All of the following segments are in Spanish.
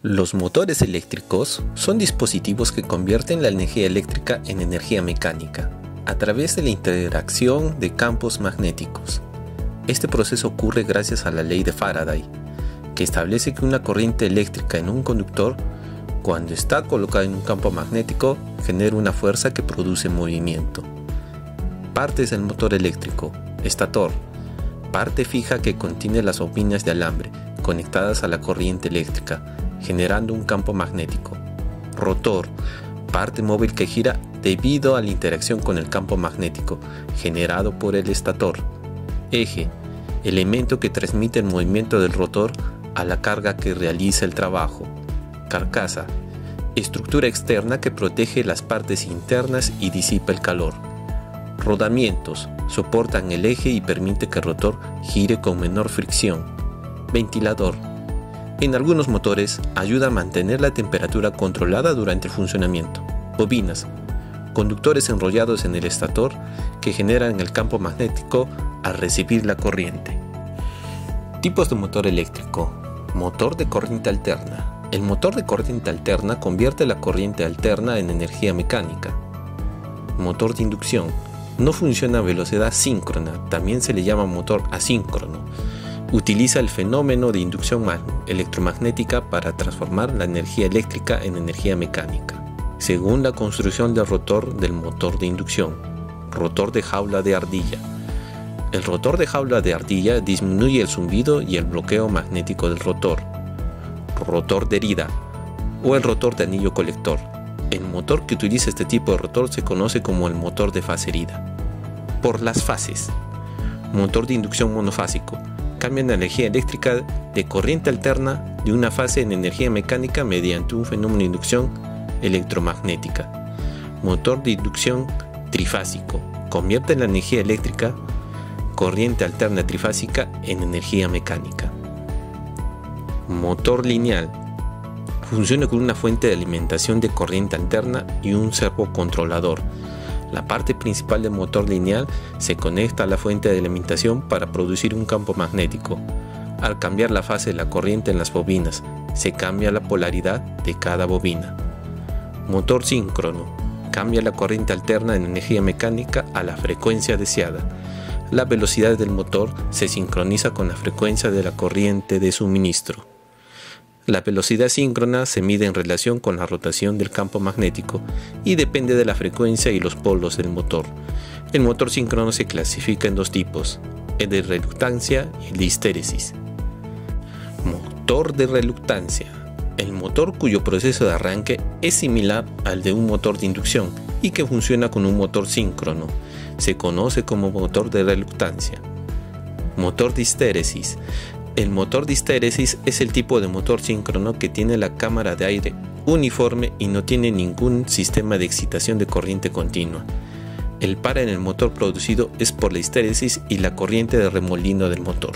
Los motores eléctricos son dispositivos que convierten la energía eléctrica en energía mecánica a través de la interacción de campos magnéticos. Este proceso ocurre gracias a la ley de Faraday, que establece que una corriente eléctrica en un conductor, cuando está colocada en un campo magnético, genera una fuerza que produce movimiento. Partes del motor eléctrico: estator, parte fija que contiene las bobinas de alambre conectadas a la corriente eléctrica, generando un campo magnético. Rotor, parte móvil que gira debido a la interacción con el campo magnético generado por el estator. Eje, elemento que transmite el movimiento del rotor a la carga que realiza el trabajo. Carcasa, estructura externa que protege las partes internas y disipa el calor. Rodamientos, soportan el eje y permite que el rotor gire con menor fricción. Ventilador, en algunos motores ayuda a mantener la temperatura controlada durante el funcionamiento. Bobinas, conductores enrollados en el estator que generan el campo magnético al recibir la corriente. Tipos de motor eléctrico. Motor de corriente alterna. El motor de corriente alterna convierte la corriente alterna en energía mecánica. Motor de inducción. No funciona a velocidad síncrona, también se le llama motor asíncrono. Utiliza el fenómeno de inducción electromagnética para transformar la energía eléctrica en energía mecánica. Según la construcción del rotor del motor de inducción. Rotor de jaula de ardilla. El rotor de jaula de ardilla disminuye el zumbido y el bloqueo magnético del rotor. Rotor de herida o el rotor de anillo colector. El motor que utiliza este tipo de rotor se conoce como el motor de fase herida. Por las fases. Motor de inducción monofásico. Cambian la energía eléctrica de corriente alterna de una fase en energía mecánica mediante un fenómeno de inducción electromagnética. Motor de inducción trifásico. Convierte la energía eléctrica corriente alterna trifásica en energía mecánica. Motor lineal. Funciona con una fuente de alimentación de corriente alterna y un servocontrolador. La parte principal del motor lineal se conecta a la fuente de alimentación para producir un campo magnético. Al cambiar la fase de la corriente en las bobinas, se cambia la polaridad de cada bobina. Motor síncrono. Cambia la corriente alterna en energía mecánica a la frecuencia deseada. La velocidad del motor se sincroniza con la frecuencia de la corriente de suministro. La velocidad síncrona se mide en relación con la rotación del campo magnético y depende de la frecuencia y los polos del motor. El motor síncrono se clasifica en dos tipos, el de reluctancia y el de histéresis. Motor de reluctancia. El motor cuyo proceso de arranque es similar al de un motor de inducción y que funciona con un motor síncrono. Se conoce como motor de reluctancia. Motor de histéresis. El motor de histéresis es el tipo de motor síncrono que tiene la cámara de aire uniforme y no tiene ningún sistema de excitación de corriente continua. El par en el motor producido es por la histéresis y la corriente de remolino del motor.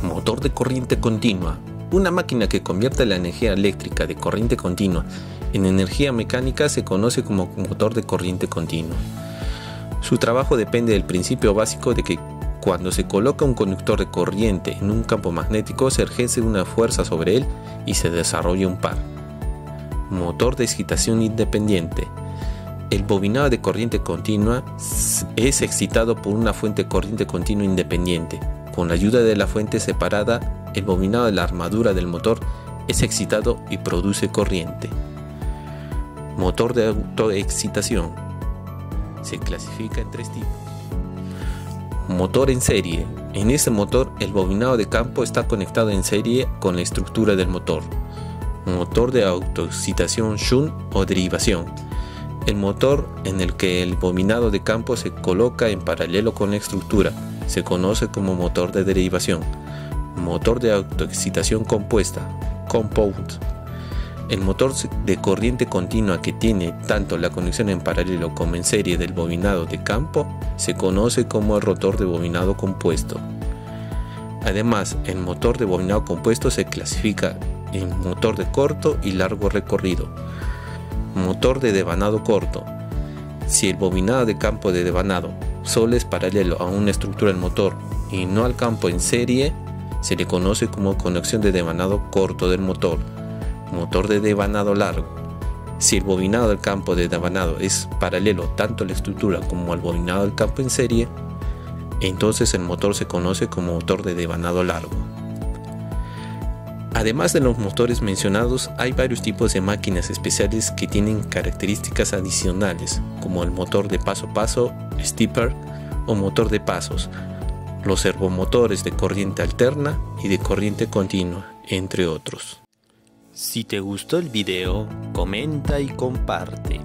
Motor de corriente continua. Una máquina que convierte la energía eléctrica de corriente continua en energía mecánica se conoce como motor de corriente continua. Su trabajo depende del principio básico de que cuando se coloca un conductor de corriente en un campo magnético se ejerce una fuerza sobre él y se desarrolla un par. Motor de excitación independiente. El bobinado de corriente continua es excitado por una fuente de corriente continua independiente. Con la ayuda de la fuente separada, el bobinado de la armadura del motor es excitado y produce corriente. Motor de autoexcitación. Se clasifica en tres tipos. Motor en serie. En este motor el bobinado de campo está conectado en serie con la estructura del motor. Motor de autoexcitación shunt o derivación. El motor en el que el bobinado de campo se coloca en paralelo con la estructura se conoce como motor de derivación. Motor de autoexcitación compuesta, compound. El motor de corriente continua que tiene tanto la conexión en paralelo como en serie del bobinado de campo se conoce como el rotor de bobinado compuesto. Además, el motor de bobinado compuesto se clasifica en motor de corto y largo recorrido. Motor de devanado corto. Si el bobinado de campo de devanado solo es paralelo a una estructura del motor y no al campo en serie, se le conoce como conexión de devanado corto del motor. motor de devanado largo. Si el bobinado del campo de devanado es paralelo tanto a la estructura como al bobinado del campo en serie, entonces el motor se conoce como motor de devanado largo. Además de los motores mencionados, hay varios tipos de máquinas especiales que tienen características adicionales, como el motor de paso a paso, stepper o motor de pasos, los servomotores de corriente alterna y de corriente continua, entre otros. Si te gustó el video, comenta y comparte.